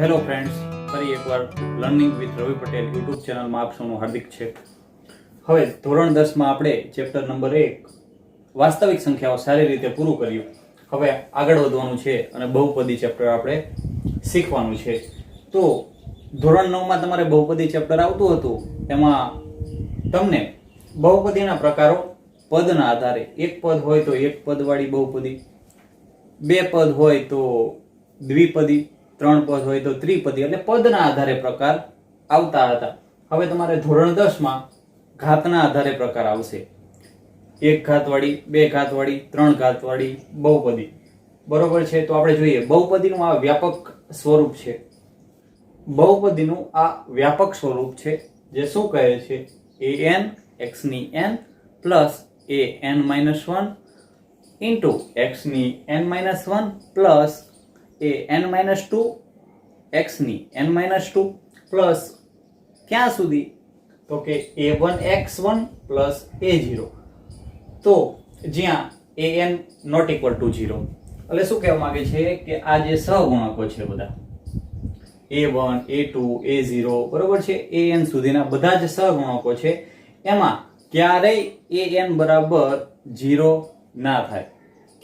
Hello friends, ફરી એકવાર learning with Ravi Patel YouTube ચેનલમાં આપ સૌનું હાર્દિક છે. હવે ધોરણ 10માં આપણે ચેપ્ટર નંબર 1 વાસ્તવિક સંખ્યાઓ સારી રીતે પૂરું કર્યું. હવે આગળ વધવાનું છે અને બહુપદી ચેપ્ટર આપણે શીખવાનું છે. તો ધોરણ 9માં તમારે બહુપદી ચેપ્ટર આવતું હતું. એમાં તમને બહુપદીના પ્રકારો પદના આધારે, એક પદ હોય તો એક પદવાળી બહુપદી, બે પદ હોય તો દ્વિપદી, ત્રણ પદ હોય તો ત્રિપદી, એટલે પદના આધારે પ્રકાર આવતા હતા. હવે તમારે ધોરણ 10માં ઘાતના આધારે પ્રકાર આવશે. એક ઘાતવાળી, બે ઘાતવાળી, ત્રણ ઘાતવાળી બહુપદી. બરોબર છે? તો આપણે જોઈએ બહુપદીનું આ વ્યાપક સ્વરૂપ છે. બહુપદીનું આ વ્યાપક સ્વરૂપ છે જે શું કહે છે? an x ની n plus an-1 into x ની n-1 પ્લસ an-2 x ની n-2 પ્લસ ક્યાં સુધી? તો કે a1x1 પ્લસ a0. તો જ્યાં an નોટ ઇક્વલ ટુ 0. એટલે શું કહેવા માંગે છે કે આ જે સહગુણકો છે બધા a1 a2 a0 બરોબર છે, an સુધીના બધા જ સહગુણકો છે. એમાં ક્યારેય an બરાબર 0 ના થાય,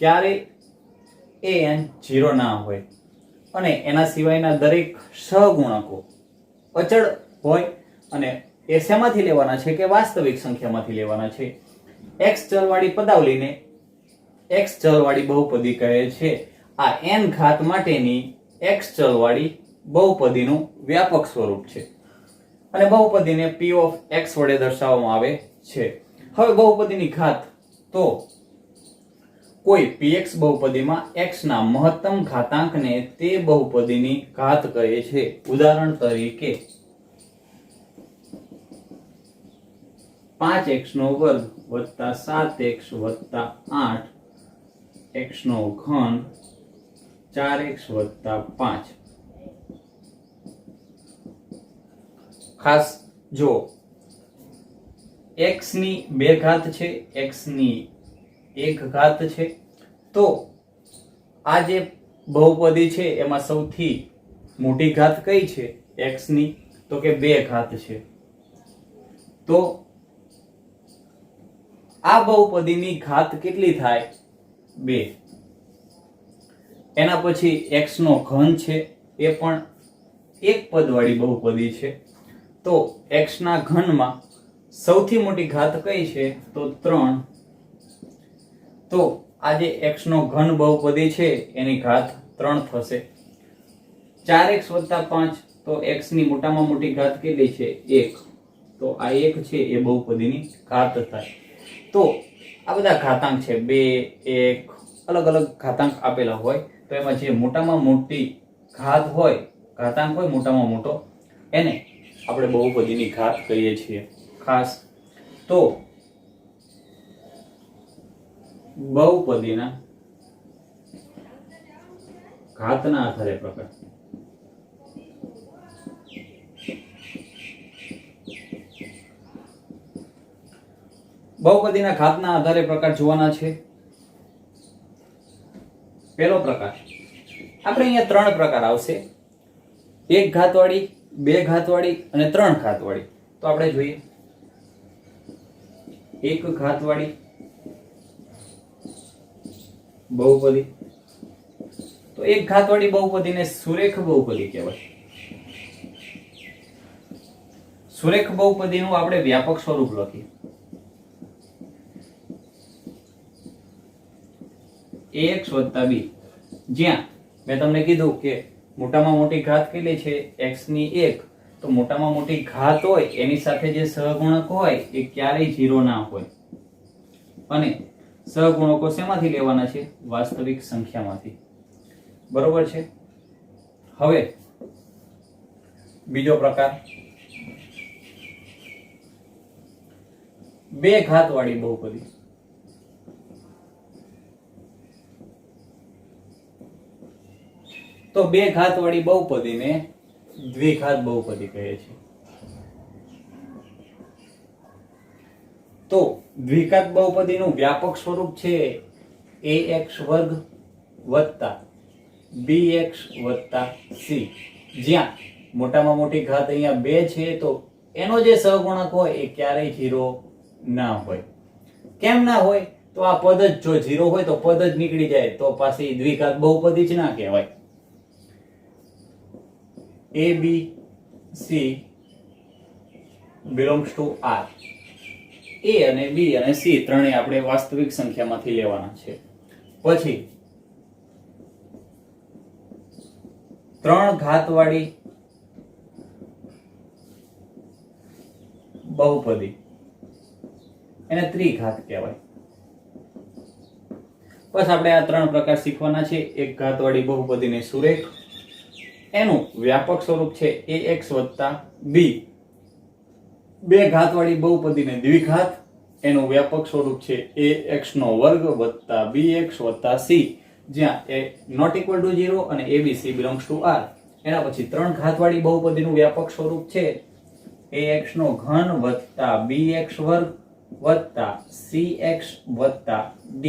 ક્યારેય an 0 ના હોય. અને એના સિવાયના દરેક સહગુણકો અચળ હોય. અને એ શેમાંથી લેવાના છે? કે વાસ્તવિક સંખ્યામાંથી લેવાના છે. x ચલવાળી પદાવલીને x ચલવાળી બહુપદી કહે છે. આ n ઘાત માટેની x ચલવાળી બહુપદીનું વ્યાપક સ્વરૂપ છે અને બહુપદીને p ઓફ x વડે દર્શાવવામાં આવે છે. હવે બહુપદીની ઘાત, તો કોઈ px બહુપદીમાં x ના મહત્તમ ઘાતાંકને તે બહુપદીની ઘાત કહે છે. ઉદાહરણ તરીકે 5x નો વર્ગ વત્તા 7x વત્તા 8x નો ઘન 4x વત્તા 5. ખાસ જો x ની 2 ઘાત છે, x ની 1 ઘાત છે, તો આ જે બહુપદી છે એમાં સૌથી મોટી ઘાત કઈ છે? x ની, તો કે 2 ઘાત છે. તો આ બહુપદીની ઘાત કેટલી થાય? 2. એના પછી x નો ઘન છે, એ પણ એક પદવાળી બહુપદી છે. તો x ના ઘનમાં સૌથી મોટી ઘાત કઈ છે? તો 3. તો આ જે x નો ઘન બહુપદી છે એની ઘાત 3 થશે. 4x વત્તા 5, તો x ની મોટામાં મોટી ઘાત કેટલી છે? 1. તો આ 1 છે એ બહુપદીની ઘાત થાય. તો આ બધા ઘાતાંક છે, 2, 1, અલગ અલગ ઘાતાંક આપેલા હોય. તો એમાં જે મોટામાં મોટી ઘાત હોય, ઘાતાંક હોય મોટામાં મોટો, એને આપણે બહુપદીની ઘાત કહીએ છીએ. ખાસ તો બહુપદીના ઘાતના આધારે પ્રકાર. બહુપદીના ઘાતના આધારે પ્રકાર જોવાના છે. પહેલો પ્રકાર, આપણે અહીંયા 3 પ્રકાર આવશે: 1 ઘાતવાળી, 2 ઘાતવાળી અને 3 ઘાતવાળી. તો આપણે જોઈએ 1 ઘાતવાળી બહુપદી. તો 1 ઘાતવાળી બહુપદીને સુરેખ બહુપદી કહેવાય. સુરેખ બહુપદીનું આપણે વ્યાપક સ્વરૂપ લખીએ: ax વત્તા b. જ્યાં મેં તમને કીધું કે મોટામાં મોટી ઘાત કેટલી છે? x ની 1. તો મોટામાં મોટી ઘાત હોય એની સાથે જે સહગુણક હોય એ ક્યારેય 0 ના હોય. અને સહગુણકો શેમાંથી લેવાના છે? વાસ્તવિક સંખ્યામાંથી. બરોબર છે? હવે બીજો પ્રકાર, 2 ઘાતવાળી બહુપદી. તો 2 ઘાતવાળી બહુપદીને દ્વિઘાત બહુપદી કહે છે. તો દ્વિઘાત બહુપદીનું વ્યાપક સ્વરૂપ છે ax વર્ગ વત્તા bx વત્તા c જ્યાં મોટામાં મોટી ઘાત અહીંયા 2 છે તો એનો જે સહગુણક હોય એ ક્યારેય 0 ના હોય. કેમ ના હોય? તો આ પદ જ જો 0 હોય તો પદ જ નીકળી જાય તો પાછી દ્વિઘાત બહુપદી જ ના કહેવાય. A B C belongs to R. A અને B અને C ત્રણેય આપણે વાસ્તવિક સંખ્યામાંથી લેવાના છે. પછી 3 ઘાતવાળી બહુપદી એને ત્રિઘાત કહેવાય. બસ આપણે આ 3 પ્રકાર શીખવાના છે. એક ઘાતવાળી બહુપદીને સુરેખ, એનું વ્યાપક સ્વરૂપ છે ax b. 2 ઘાતવાળી બહુપદીને દ્વિઘાત, એનું વ્યાપક સ્વરૂપ છે ax નો વર્ગ bx c, જ્યાં a not equal to 0 અને abc belongs to R. એના પછી 3 ઘાતવાળી બહુપદીનું વ્યાપક સ્વરૂપ છે ax નો ઘન bx વર્ગ cx d,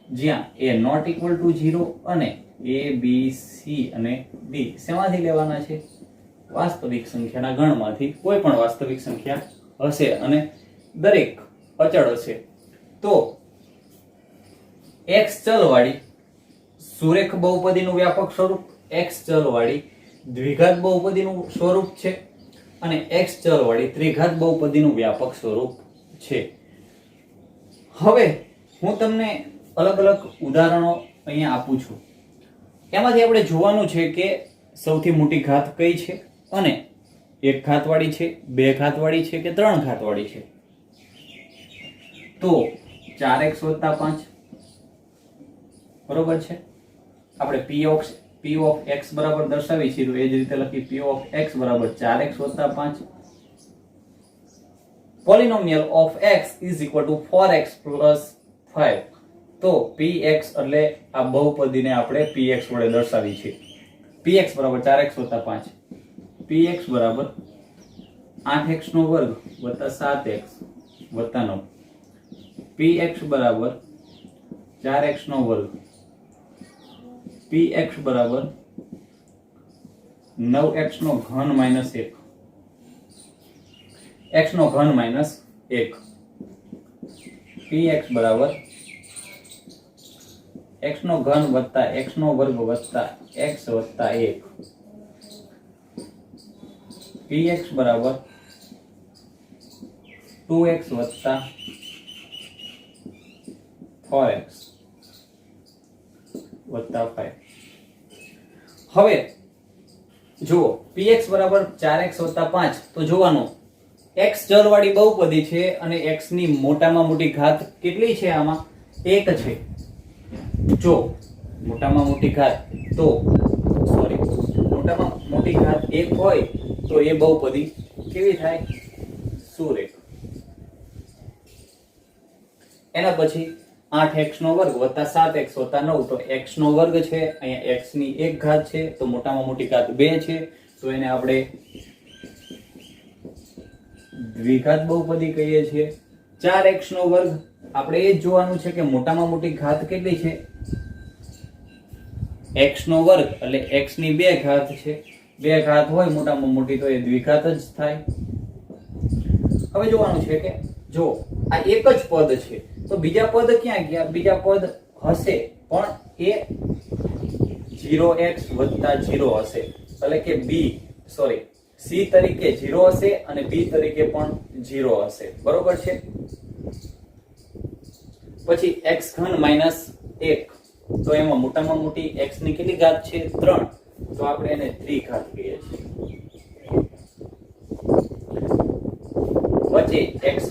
જ્યાં a not equal to 0 અને a b c અને d શેમાંથી લેવાના છે? વાસ્તવિક સંખ્યાના ગણમાંથી કોઈ પણ વાસ્તવિક સંખ્યા હશે અને દરેક અચળ હશે. તો x ચલવાળી સુરેખ બહુપદીનું વ્યાપક સ્વરૂપ, x ચલવાળી દ્વિઘાત બહુપદીનું સ્વરૂપ છે અને x ચલવાળી ત્રિઘાત બહુપદીનું વ્યાપક સ્વરૂપ છે. હવે હું તમને અલગ અલગ ઉદાહરણો અહીંયા આપું છું. એમાંથી આપણે જોવાનું છે કે સૌથી મોટી ઘાત કઈ છે અને 1 ઘાતવાળી છે, 2 ઘાતવાળી છે કે 3 ઘાતવાળી છે. તો 4x + 5 બરોબર છે. આપણે p of x બરાબર દર્શાવી છે તો એ જ રીતે લખી p of x બરાબર 4x + 5. પોલિનોમિયલ of x is equal to 4x + 5. તો px એટલે આ બહુપદીને આપણે px વડે દર્શાવી છે. px બરાબર 4x + 5, px બરાબર 8x નો વર્ગ + 7x + 9, px બરાબર 4x નો વર્ગ, px બરાબર 9x નો ઘન - 1, x નો ઘન - 1, px બરાબર x નો ઘન + x નો વર્ગ + x + 1, px બરાબર 2x + 4x + 5. હવે જુઓ px બરાબર 4x + 5 તો જોવાનું x ચલવાળી બહુપદી છે અને x ની મોટામાં મોટી ઘાત કેટલી છે? આમાં 1 છે. જો મોટામાં મોટી ઘાત મોટામાં મોટી ઘાત 1 હોય તો એ બહુપદી કેવી થાય? સુરેખ. એના પછી 8x નો વર્ગ + 7x + 9 તો x નો વર્ગ છે, અહીંયા x ની 1 ઘાત છે તો મોટામાં મોટી ઘાત 2 છે તો એને આપણે દ્વિઘાત બહુપદી કહીએ છીએ. 4x નો વર્ગ આપણે એ જ જોવાનું છે કે મોટામાં મોટી ઘાત કેટલી છે? x નો વર્ગ એટલે x ની 2 ઘાત છે. 2 ઘાત હોય મોટામાં મોટી તો એ દ્વિઘાત જ થાય. હવે જોવાનું છે કે જો આ એક જ પદ છે તો બીજા પદ ક્યાં ગયા? બીજા પદ હશે પણ એ 0x + 0 હશે, એટલે કે c તરીકે 0 હશે અને b તરીકે પણ 0 હશે. બરોબર છે. પછી x ઘન - 1 તો એમાં મોટામાં મોટી x ની કેટલી ઘાત છે? 3, તો આપણે એને ત્રિઘાત કહીએ છીએ. વચ્ચે x²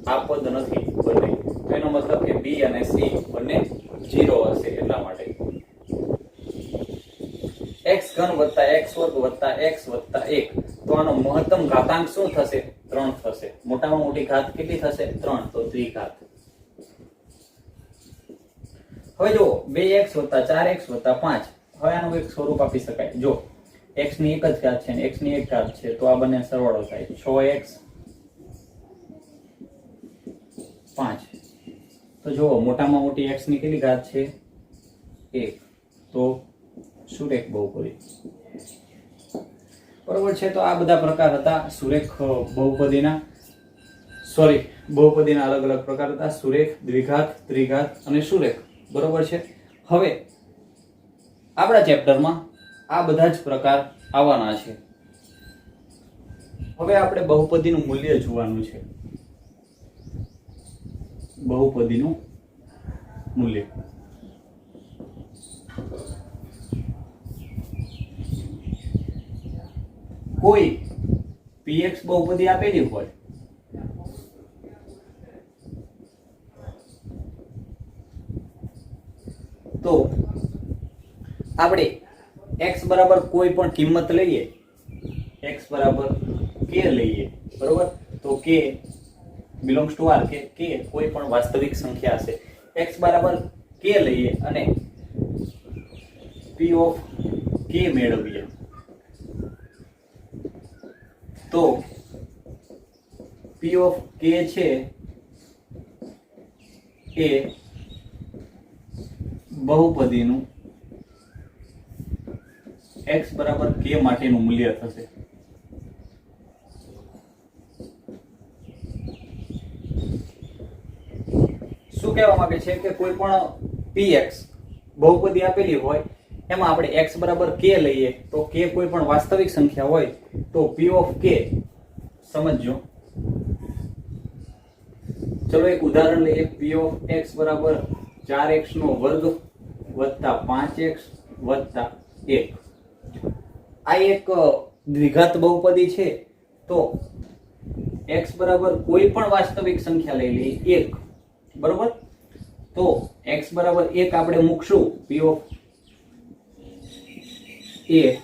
આ પદ નથી બંને, તો એનો મતલબ કે b અને c બંને 0 હશે. એટલા માટે x ઘન + x² + x + 1 તો આનો મહત્તમ ઘાતાંક શું થશે? 3 થશે. મોટામાં મોટી ઘાત કેટલી થશે? 3, તો ત્રિઘાત. હવે જો 2x + 4x + 5, હવે આનું એક સ્વરૂપ આપી શકાય. જો x ની 1 જ ઘાત છે અને x ની 1 ઘાત છે તો આ બંને સરવાળો થાય 6x 5. તો જો મોટામાં મોટી x ની કેટલી ઘાત છે? 1, તો સુરેખ બહુપદી. બરોબર છે. તો આ બધા પ્રકાર હતા સુરેખ બહુપદીના, બહુપદીના અલગ અલગ પ્રકાર હતા, સુરેખ, દ્વિઘાત, ત્રિઘાત અને સુરેખ. બરોબર છે. હવે આપણા ચેપ્ટરમાં આ બધા જ પ્રકાર આવવાના છે. હવે આપણે બહુપદીનું મૂલ્ય જોવાનું છે. બહુપદીનું મૂલ્ય કોઈ px બહુપદી આપેલી હોય તો આપણે x બરાબર કોઈ પણ કિંમત લઈએ, x બરાબર k લઈએ, બરોબર. તો k બિલોંગ્સ ટુ r, કે k કોઈ પણ વાસ્તવિક સંખ્યા હશે. x બરાબર k લઈએ અને p ઓફ k મેળવીએ તો p ઓફ k છે એ બહુપદીનું x બરાબર k માટેનું મૂલ્ય થશે. શું કહેવા માંગે છે કે કોઈ પણ px બહુપદી આપેલી હોય એમાં આપણે x બરાબર k લઈએ તો k કોઈ પણ વાસ્તવિક સંખ્યા હોય તો p ઓફ k સમજો. ચલો એક ઉદાહરણ લઈએ. p ઓફ x બરાબર 4x નો વર્ગ વત્તા 5x વત્તા 1. આ એક દ્વિઘાત બહુપદી છે. તો x બરાબર કોઈ પણ વાસ્તવિક સંખ્યા લઈ લઈએ 1, બરોબર. તો x બરાબર 1 આપણે મૂકશું p ઓફ 1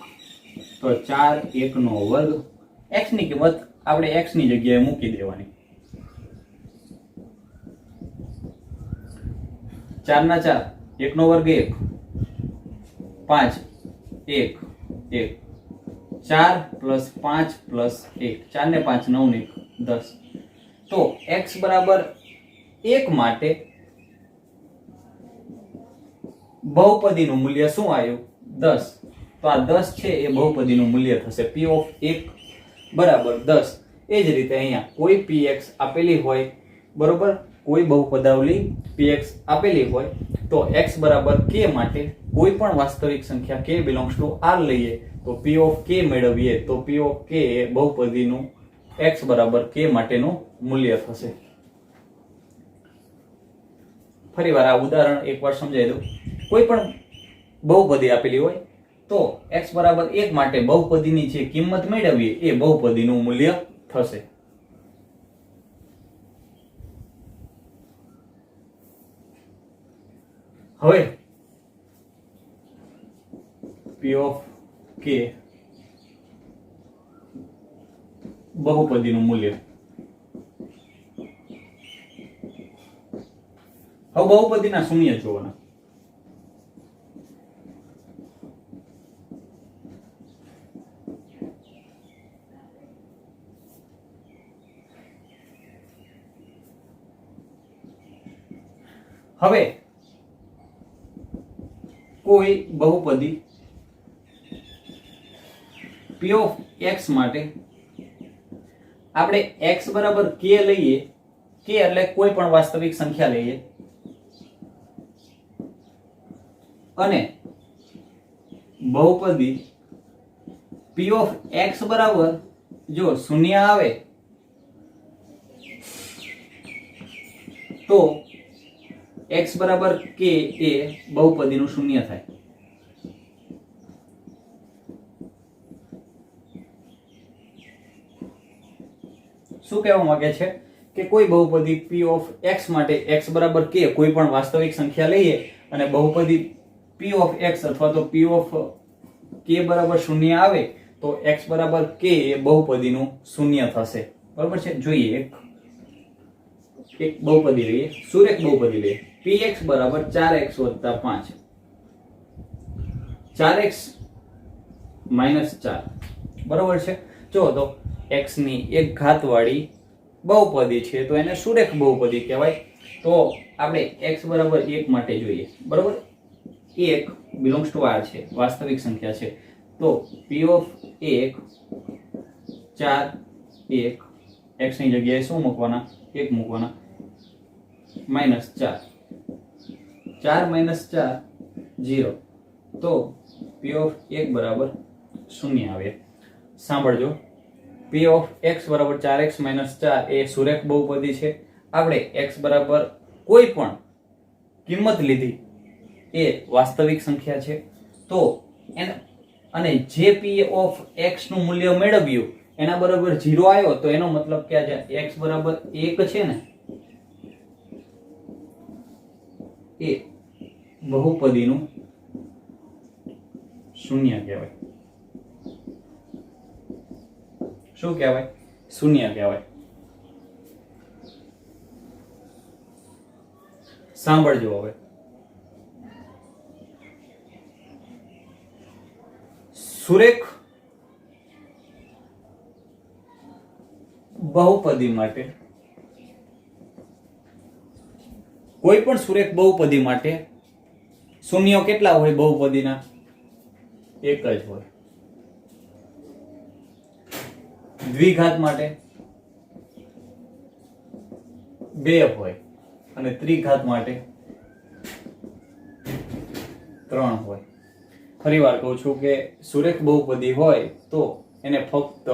તો 4 1 નો વર્ગ. x ની કિંમત આપણે x ની જગ્યાએ મૂકી દેવાની. 4 ના 4 1 નો વર્ગ 1 5 1 1 4 + 5 + 1 4 ને 5 9 ને 10. તો x બરાબર 1 માટે બહુપદીનું મૂલ્ય શું આવ્યું? 10. તો આ 10 છે એ બહુપદીનું મૂલ્ય થશે. p ઓફ 1 બરાબર 10. એ જ રીતે અહીંયા કોઈ px આપેલી હોય, બરોબર, કોઈ બહુપદાવલી px આપેલી હોય તો x બરાબર k માટે કોઈ પણ વાસ્તવિક સંખ્યા k બિલોંગ્સ ટુ r લઈએ તો p ઓફ k મેળવીએ તો p ઓફ k એ બહુપદીનું x બરાબર k માટેનું મૂલ્ય થશે. ફરીવાર આ ઉદાહરણ એકવાર સમજાવી દઉં. કોઈ પણ બહુપદી આપેલી હોય તો x બરાબર 1 માટે બહુપદીની જે કિંમત મેળવીએ એ બહુપદીનું મૂલ્ય થશે. હવે p ઓફ k બહુપદીનું મૂલ્ય. હવે બહુપદીના શૂન્ય જોવાના. હવે કોઈ બહુપદી p ઓફ x માટે આપણે x બરાબર k લઈએ, k એટલે કોઈ પણ વાસ્તવિક સંખ્યા લઈએ અને બહુપદી p ઓફ x બરાબર જો શૂન્ય આવે તો x બરાબર k એ બહુપદીનું શૂન્ય થાય. શું કહેવા માંગે છે કે કોઈ બહુપદી p ઓફ x માટે x બરાબર k કોઈ પણ વાસ્તવિક સંખ્યા લઈએ અને બહુપદી p ઓફ x અથવા તો p ઓફ k બરાબર શૂન્ય આવે તો x બરાબર k એ બહુપદીનું શૂન્ય થશે. બરાબર છે. જોઈએ એક બહુપદી લઈએ, સુરેખ બહુપદી લઈએ. px બરાબર 4x + 5 4x - 4. બરાબર છે. જો તો x ની એક ઘાત વાળી બહુપદી છે તો એને સુરેખ બહુપદી કહેવાય. તો આપણે x બરાબર 1 માટે જોઈએ, બરાબર. 1 બિલોંગ્સ ટુ r છે, વાસ્તવિક સંખ્યા છે. તો p ઓફ 1 4 1 x ની જગ્યાએ શું મૂકવાના 1 મૂકવાના -4 4 -4 0 તો p ઓફ 1 બરાબર 0 આવે. સાંભળજો, p ઓફ x બરાબર 4x - 4 એ સુરેખ બહુપદી છે. આપણે x બરાબર કોઈ પણ કિંમત લીધી એ વાસ્તવિક સંખ્યા છે. તો અને જે p ઓફ x નું મૂલ્ય મેળવ્યું એના બરાબર 0 આવ્યો તો એનો મતલબ કે આ x બરાબર 1 છે ને એ બહુપદીનું શૂન્ય કહેવાય. શું કહેવાય? શૂન્ય કહેવાય. સાંભળજો હવે, સુરેખ બહુપદી માટે કોઈ પણ સુરેખ બહુપદી માટે શૂન્યો કેટલા હોય? બહુપદીના એક જ હોય. દ્વિઘાત માટે 2 હોય અને ત્રિઘાત માટે 3 હોય. ફરીવાર કહું છું કે સુરેખ બહુપદી હોય તો એને ફક્ત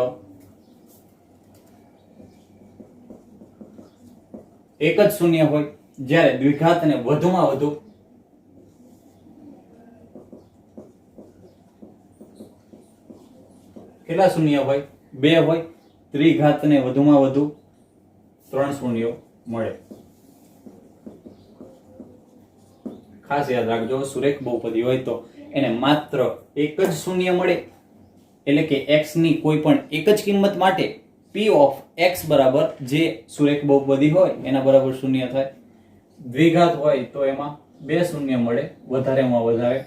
એક જ શૂન્ય હોય. જ્યારે દ્વિઘાત ને વધુમાં વધુ કેટલા શૂન્ય હોય? 2 હોય. ત્રિઘાત ને વધુમાં વધુ 3 શૂન્યો મળે. ખાસ યાદ રાખજો, સુરેખ બહુપદી હોય તો એને માત્ર એક જ શૂન્ય મળે, એટલે કે x ની કોઈ પણ એક જ કિંમત માટે p ઓફ x બરાબર જે સુરેખ બહુપદી હોય એના બરાબર શૂન્ય થાય. દ્વિઘાત હોય તો એમાં 2 શૂન્ય મળે, વધારેમાં વધારે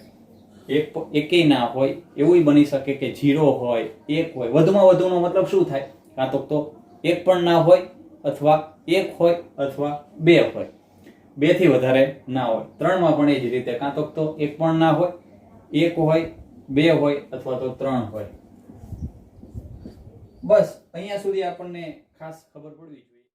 એકેય ના હોય. એવું બની શકે કે 0 હોય, 1 હોય. વધુમાં વધુનો મતલબ શું થાય? કાં તો 1 પણ ના હોય અથવા 1 હોય અથવા 2 હોય. 2 થી વધારે ના હોય. 3 માં પણ એ જ રીતે, કાં તો 1 પણ ના હોય, 1 હોય, 2 હોય અથવા તો 3 હોય. બસ અહીંયા સુધી આપણને ખાસ ખબર પડવી.